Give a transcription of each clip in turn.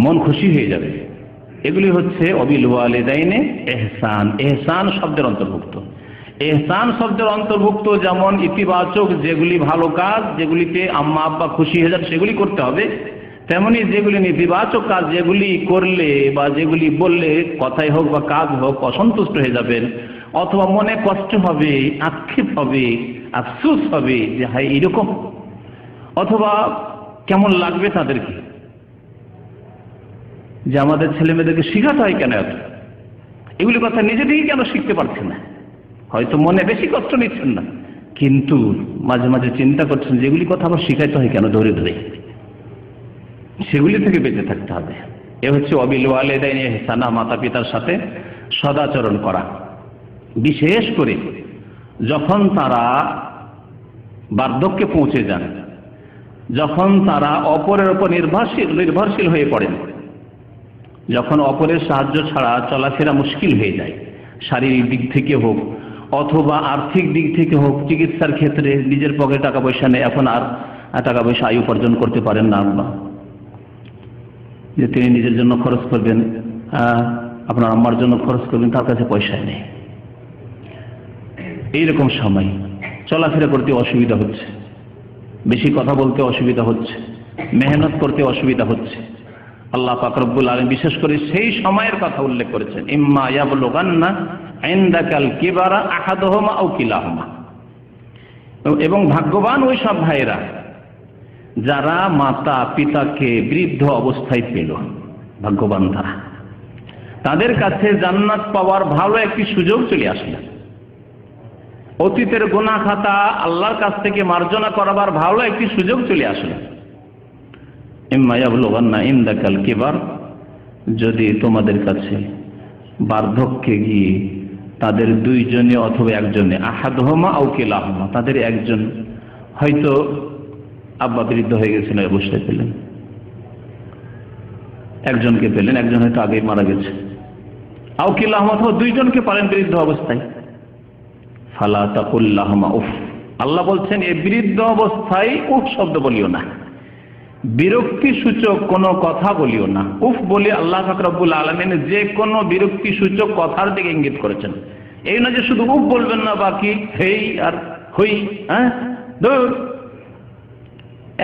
মন খুশি হয়ে যাবে। এগুলি হচ্ছে অবিল ওয়ালিদাইনে ইহসান, ইহসান শব্দের অন্তর্ভুক্ত। ইহসান শব্দের অন্তর্ভুক্ত যেমন ইতিবাচক যেগুলি ভালো কাজ, যেগুলিতে আম্মা আব্বা খুশি হয়ে যাবে সেগুলি করতে হবে, তেমনি যেগুলি নেতিবাচক কাজ যেগুলি করলে বা যেগুলি বললে কথাই হোক বা কাজ হোক অসন্তুষ্ট হয়ে যাবেন, অথবা মনে কষ্ট হবে, আক্ষেপ হবে, আফসোস হবে যে হাই এরকম, অথবা কেমন লাগবে তাদেরকে, যে আমাদের ছেলে মেয়েদেরকে শিখাতে হয় কেন এত, এগুলি কথা নিজে থেকেই কেন শিখতে পারছেন না। হয়তো মনে বেশি কষ্ট নিচ্ছেন না, কিন্তু মাঝে মাঝে চিন্তা করছেন যেগুলি কথা আবার শিখাইতে হয় কেন ধরে ধরে, সেগুলি থেকে বেঁচে থাকতে হবে। এ হচ্ছে অবিল ওয়ালিদাইনে ইহসানা, মাতা পিতার সাথে সদাচরণ করা। বিশেষ করে যখন তারা বার্ধক্যে পৌঁছে যান, যখন তারা অপরের উপর নির্ভরশীল হয়ে পড়েন, যখন অপরের সাহায্য ছাড়া চলাফেরা মুশকিল হয়ে যায়, শারীরিক দিক থেকে হোক অথবা আর্থিক দিক থেকে হোক, চিকিৎসার ক্ষেত্রে নিজের পকেটে টাকা পয়সা নেই, এখন আর টাকা পয়সা আয় উপার্জন করতে পারেন না আম্মা, যে তিনি নিজের জন্য খরচ করবেন, আপনার আম্মার জন্য খরচ করবেন, তার কাছে পয়সা নেই। এইরকম সময় চলাফেরা করতে অসুবিধা হচ্ছে, বেশি কথা বলতে অসুবিধা হচ্ছে, মেহনত করতে অসুবিধা হচ্ছে। আল্লাহ পাক রব্বুল আলামিন বিশেষ করে সেই সময়ের কথা উল্লেখ করেছেন, ইম্মা ইয়াবলুগান্না ইনদাকাল কিবারা আহাদুহুমা আও কিলাহুমা। এবং ভাগ্যবান ওই সব ভাইয়েরা যারা মাতা পিতাকে বৃদ্ধ অবস্থায় পেল, ভাগ্যবান তারা, তাদের কাছে জান্নাত পাওয়ার ভালো একটি সুযোগ চলে আসলো। অতীতের গুনাহ খাতা আল্লাহর কাছ থেকে মার্জনা করাবার ভালো একটি সুযোগ চলে আসলো। ইম্মা ইয়াবলুগান্না ইনদাকাল কিবার, যদি তোমাদের কাছে বার্ধক্যে গিয়ে তাদের দুইজনে অথবা একজনে, আহাদুহুমা আও কিলাহুমা, তাদের একজন হয়তো আব্বা বৃদ্ধ হয়ে গেছিল অবস্থায় পেলেন, একজনকে পেলেন, একজন হয়তো আগেই মারা গেছে, আও কিলাহুমা, অথবা দুইজনকে পালেন বৃদ্ধ অবস্থায়, ফালা তাকুল লাহুমা উফ। আল্লাহ বলছেন এই বৃদ্ধ অবস্থায় উফ শব্দ বলিও না, বিরক্তি সূচক কোনো কথা বলিও না। উফ বলে আল্লাহ পাক রব্বুল আলামিন যে কোনো বিরক্তি সূচক কথার দিকে ইঙ্গিত করেছেন। এই না যে শুধু উফ বলবেন না, বাকি হেই আর হই, দূর।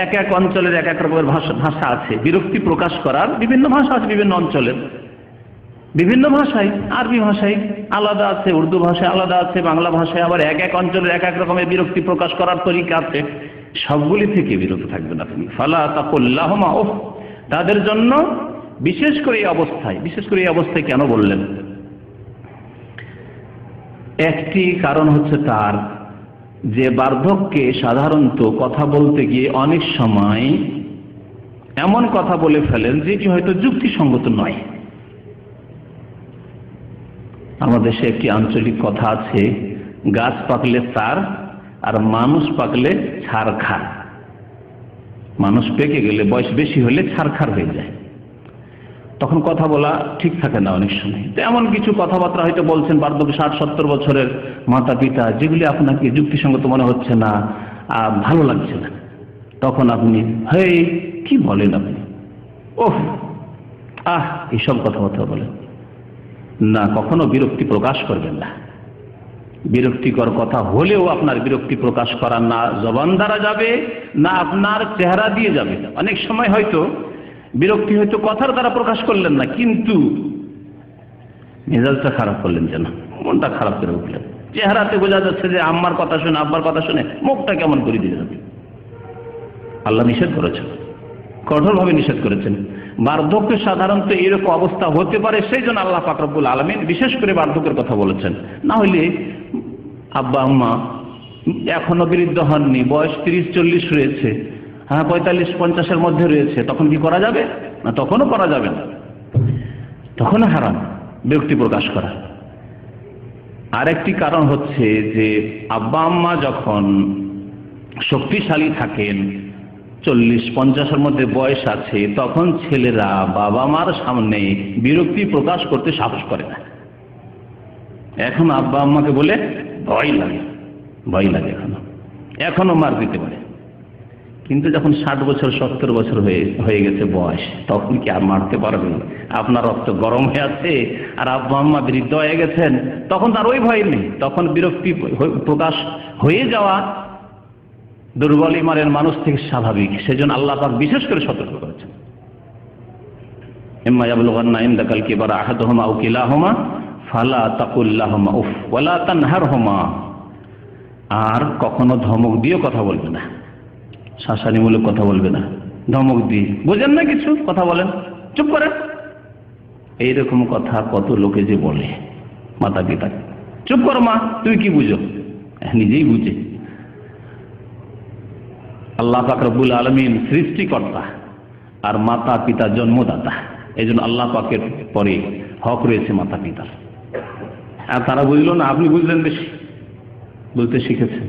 এক এক অঞ্চলের এক এক রকমের ভাষা আছে, বিরক্তি প্রকাশ করার বিভিন্ন ভাষা আছে, বিভিন্ন অঞ্চলের বিভিন্ন ভাষায়, আরবি ভাষায় আলাদা আছে, উর্দু ভাষায় আলাদা আছে, বাংলা ভাষায় আবার এক এক অঞ্চলের এক এক রকমের বিরক্তি প্রকাশ করার তরিকা আছে। সবগুলি থেকে বিরত থাকবেন আপনি। ফালা তাকুল লাহুমা উফ, তাদের জন্য বিশেষ করে এই অবস্থায় কেন বললেন? একটি কারণ হচ্ছে তার যে বার্ধক্যে সাধারণত কথা বলতে গিয়ে অনেক সময় এমন কথা বলে ফেলেন যেটি হয়তো যুক্তিসঙ্গত নয়। আমাদের দেশে একটি আঞ্চলিক কথা আছে, গাছ পাকলে তার আর মানুষ পাকলে ছারখার। মানুষ পেকে গেলে, বয়স বেশি হলে ছারখার হয়ে যায়, তখন কথা বলা ঠিক থাকে না অনেক সময়। তো এমন কিছু কথাবার্তা হয়তো বলছেন বার্ধক্য 60-70 বছরের মাতা পিতা, যেগুলি আপনাকে যুক্তিসঙ্গত মনে হচ্ছে না, ভালো লাগছে না, তখন আপনি হেই কি বলেন আপনি, ওহ এইসব কথাবার্তা বলেন না। কখনো বিরক্তি প্রকাশ করবেন না। বিরক্তিকর কথা হলেও আপনার বিরক্তি প্রকাশ করা না জবান দ্বারা যাবে, না আপনার চেহারা দিয়ে যাবে। অনেক সময় হয়তো বিরক্তি হয়তো কথার দ্বারা প্রকাশ করলেন না, কিন্তু মেজাজটা খারাপ করলেন, যেন মনটা খারাপ করে উঠলেন, চেহারাতে বোঝা যাচ্ছে যে আম্মার কথা শুনে, আব্বার কথা শুনে মুখটা কেমন করে দিয়ে যাবে। আল্লাহ নিষেধ করেছেন, কঠোরভাবে নিষেধ করেছেন। বার্ধক্যে সাধারণত এরকম অবস্থা হতে পারে, সেই জন্য আল্লাহ পাক রব্বুল আলামিন বিশেষ করে বার্ধক্যের কথা বলেছেন। না হলে আব্বা আম্মা এখনো বৃদ্ধ হননি, বয়স 30-40 রয়েছে, 45-50-এর মধ্যে রয়েছে, তখন কি করা যাবে না? তখনও করা যাবে না, তখনও হারাম বিরক্তি প্রকাশ করা। আরেকটি কারণ হচ্ছে যে আব্বা আম্মা যখন শক্তিশালী থাকেন, 40-50-এর মধ্যে বয়স আছে, তখন ছেলেরা বাবা মার সামনে বিরক্তি প্রকাশ করতে সাহস করে না। এখন আব্বা আম্মাকে বলে ভয় লাগে, এখনো মার দিতে পারে। কিন্তু যখন 60 বছর 70 বছর হয়ে গেছে বয়স, তখন কি আর মারতে পারবে? আপনার রক্ত গরম হয়ে আছে আর আব্বা আম্মা বৃদ্ধ হয়ে গেছেন, তখন তার ওই ভয় নেই। তখন বিরক্তি প্রকাশ হয়ে যাওয়া দুর্বল ইমানের মানুষ থেকে স্বাভাবিক। সেজন্য আল্লাহ পাক বিশেষ করে সতর্ক করেছেন, ইম্মা ইয়াবলুগান্না ইনদাকাল কিবারা আহাদুহুমা আও কিলাহুমা ফালা তাকুল লাহুমা উফ ওয়ালা তানহারহুমা। আর কখনো ধমক দিয়ে কথা বলবে না, শাসানিমূলক কথা বলবে না, ধমক দিয়ে। বোঝেন না কিছু, কথা বলেন, চুপ করেন। এইরকম কথা কত লোকে যে বলে মাতা পিতা, চুপ কর মা, তুই কি বুঝো, নিজেই বুঝে। আল্লাহ পাক রব্বুল আলামিন সৃষ্টিকর্তা আর মাতা পিতা জন্মদাতা, এই জন্য আল্লাহ পাকের পরে হক রয়েছে মাতা পিতার। আর তারা বুঝলো না, আপনি বুঝলেন বেশি, বলতে শিখেছেন।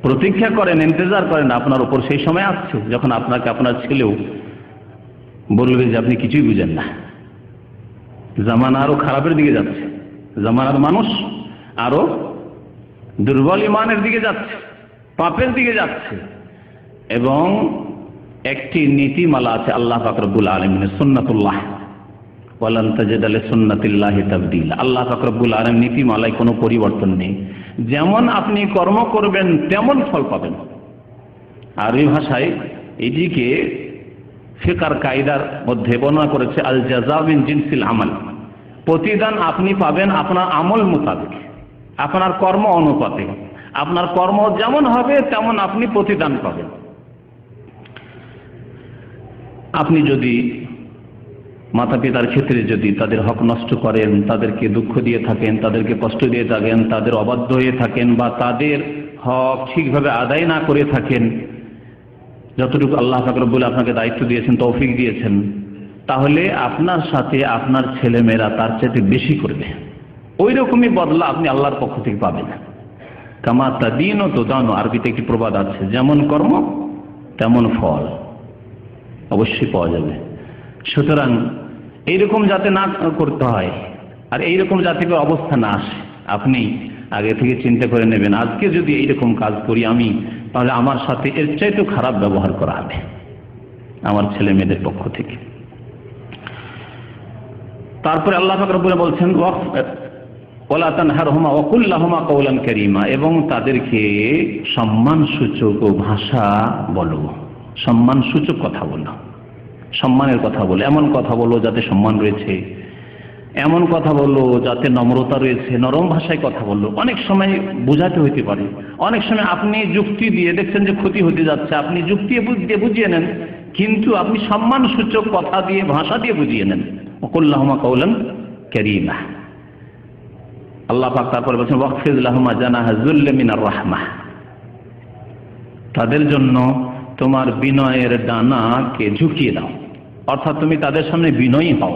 প্রতীক্ষা করেন, ইন্তজার করেন, আপনার উপর সেই সময় আসছে যখন আপনাকে আপনার ছেলেও বলবে যে আপনি কিছুই বুঝেন না। জামানা আরো খারাপের দিকে যাচ্ছে, জামানার মানুষ আরো দুর্বল ইমানের দিকে যাচ্ছে, পাপের দিকে যাচ্ছে। এবং একটি নীতিমালা আছে আল্লাহ পাক রব্বুল আলামিনের, সুন্নাতুল্লাহ, ওয়ালান তাজিদা লিসুন্নাতিল্লাহি তাবদীলা। আল্লাহ পাক রব্বুল আলামিন নীতিমালায় কোনো পরিবর্তন নেই। যেমন আপনি কর্ম করবেন তেমন ফল পাবেন। আরবি ভাষায় এটিকে ফিকর কায়দার মধ্যে বর্ণনা করেছে আল জাযা মিন জিনসিল আমাল। প্রতিদান আপনি পাবেন আপনার আমল মোতাবেক, আপনার কর্ম অনুপাতে। আপনার কর্ম যেমন হবে তেমন আপনি প্রতিদান পাবেন। আপনি যদি মাতা পিতার ক্ষেত্রে যদি তাদের হক নষ্ট করেন, তাদেরকে দুঃখ দিয়ে থাকেন, তাদেরকে কষ্ট দিয়ে থাকেন, তাদের অবাধ্য হয়ে থাকেন, বা তাদের হক ঠিকভাবে আদায় না করে থাকেন, যতটুকু আল্লাহ পাক রব্বুল আপনাকে দায়িত্ব দিয়েছেন, তৌফিক দিয়েছেন, তাহলে আপনার সাথে আপনার ছেলেমেয়েরা তার চাইতে বেশি করবে। ওই রকমই বদলা আপনি আল্লাহর পক্ষ থেকে পাবেন। কামা তাদিনু তুদানু, আরবিতে একটি প্রবাদ আছে, যেমন কর্ম তেমন ফল অবশ্যই পাওয়া যাবে। সুতরাং এইরকম যাতে না করতে হয়, আর এইরকম যাতে করে অবস্থা না আসে, আপনি আগে থেকে চিন্তা করে নেবেন, আজকে যদি এইরকম কাজ করি আমি, তাহলে আমার সাথে এর চাইতেও খারাপ ব্যবহার করা হবে আমার ছেলে মেয়েদের পক্ষ থেকে। তারপরে আল্লাহ পাক রব্বুল বলছেন ওয়ালা তানহারহুমা ওয়া কুল লাহুমা কাওলান কারীমা, এবং তাদেরকে সম্মানসূচক ভাষা বলো, সম্মানসূচক কথা বলো, সম্মানের কথা বলো, এমন কথা বলো যাতে সম্মান রয়েছে, এমন কথা বলো যাতে নম্রতা রয়েছে, নরম ভাষায় কথা বলো। অনেক সময় বোঝাতে হইতে পারে, অনেক সময় আপনি যুক্তি দিয়ে দেখছেন যে ক্ষতি হতে যাচ্ছে, আপনি যুক্তি দিয়ে বুঝিয়ে নেন, কিন্তু আপনি সম্মানসূচক কথা দিয়ে, ভাষা দিয়ে বুঝিয়ে নেন। ওয়া কুল লাহুমা কাওলান কারীমা। আল্লাহ পাক তারপরে বলেছেন ওয়াকফিজ লাহুমা জানাহা যুল্লি মিনার রাহমাহ, তাদের জন্য তোমার বিনয়ের ডানাকে ঝুঁকিয়ে দাও, অর্থাৎ তুমি তাদের সামনে বিনয়ী হও,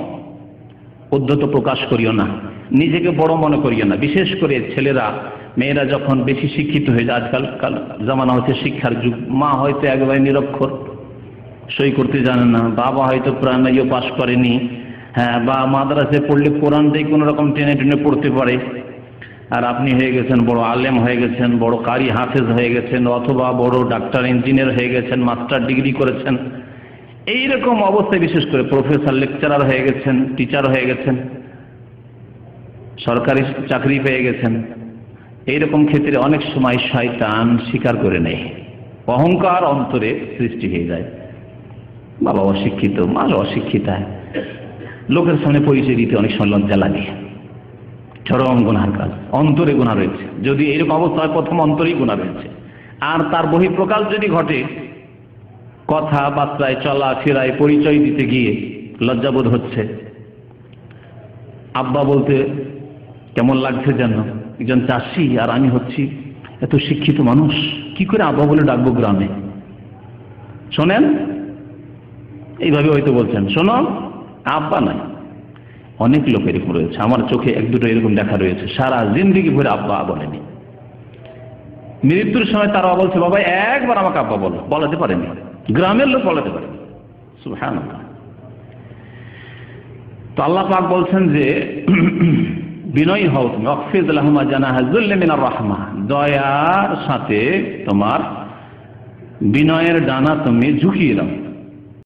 উদ্ধত প্রকাশ করিও না, নিজেকে বড় মনে করিও না। বিশেষ করে ছেলেরা মেয়েরা যখন বেশি শিক্ষিত হয়ে যায়, আজকাল জামানা হচ্ছে শিক্ষার যুগ, মা হয়তো একবারে নিরক্ষর, সই করতে জানে না, বাবা হয়তো প্রাইমারিও পাস করেনি, হ্যাঁ, বা মাদ্রাসায় পড়লে কোরআন দিয়ে কোনো রকম টেনে টেনে পড়তে পারে, আর আপনি হয়ে গেছেন বড় আলেম হয়ে গেছেন, বড় কারি হাফেজ হয়ে গেছেন, অথবা বড় ডাক্তার ইঞ্জিনিয়ার হয়ে গেছেন, মাস্টার ডিগ্রি করেছেন। এইরকম অবস্থায় বিশেষ করে প্রফেসর লেকচারার হয়ে গেছেন, টিচার হয়ে গেছেন, সরকারি চাকরি পেয়ে গেছেন। এইরকম ক্ষেত্রে অনেক সময় শয়তান স্বীকার করে নেয়, অহংকার অন্তরে সৃষ্টি হয়ে যায়। বাবা অশিক্ষিত, মা অশিক্ষিতা, লোকের সামনে পরিচয় দিতে অনেক সময় লজ্জা লাগে, চরম গুনার কাজ, অন্তরে গুনাহ রয়েছে। যদি এইরকম অবস্থা হয়, প্রথম অন্তরেই গুনাহ রয়েছে। আর তার বহিঃপ্রকাশ যদি ঘটে, কথাবার্তায়, চলা ফেরায়, পরিচয় দিতে গিয়ে লজ্জাবোধ হচ্ছে, আব্বা বলতে কেমন লাগছে যেন, একজন চাষি আর আমি হচ্ছি এত শিক্ষিত মানুষ, কি করে আব্বা বলে ডাকবো গ্রামে। শোনেন, এইভাবে হয়তো বলছেন, শোনো আব্বা নাই। অনেক লোক এরকম রয়েছে, আমার চোখে এক দুটো এরকম দেখা রয়েছে, সারা জিন্দেগি ভরে আব্বা বলেনি, মৃত্যুর সময় তারা বলছে বাবা একবার আমাকে আব্বা বলো, বলাতে পারেনি, গ্রামের লোক বলাতে পারেনি। সুবহানাল্লাহ। তো আল্লাহ পাক বলছেন যে বিনয়ী হও তুমি, ওয়াকফিজ লাহুমা জানাহা যুল্লি মিনার রাহমাহ, দয়ার সাথে তোমার বিনয়ের ডানা তুমি ঝুঁকিয়ে দাও।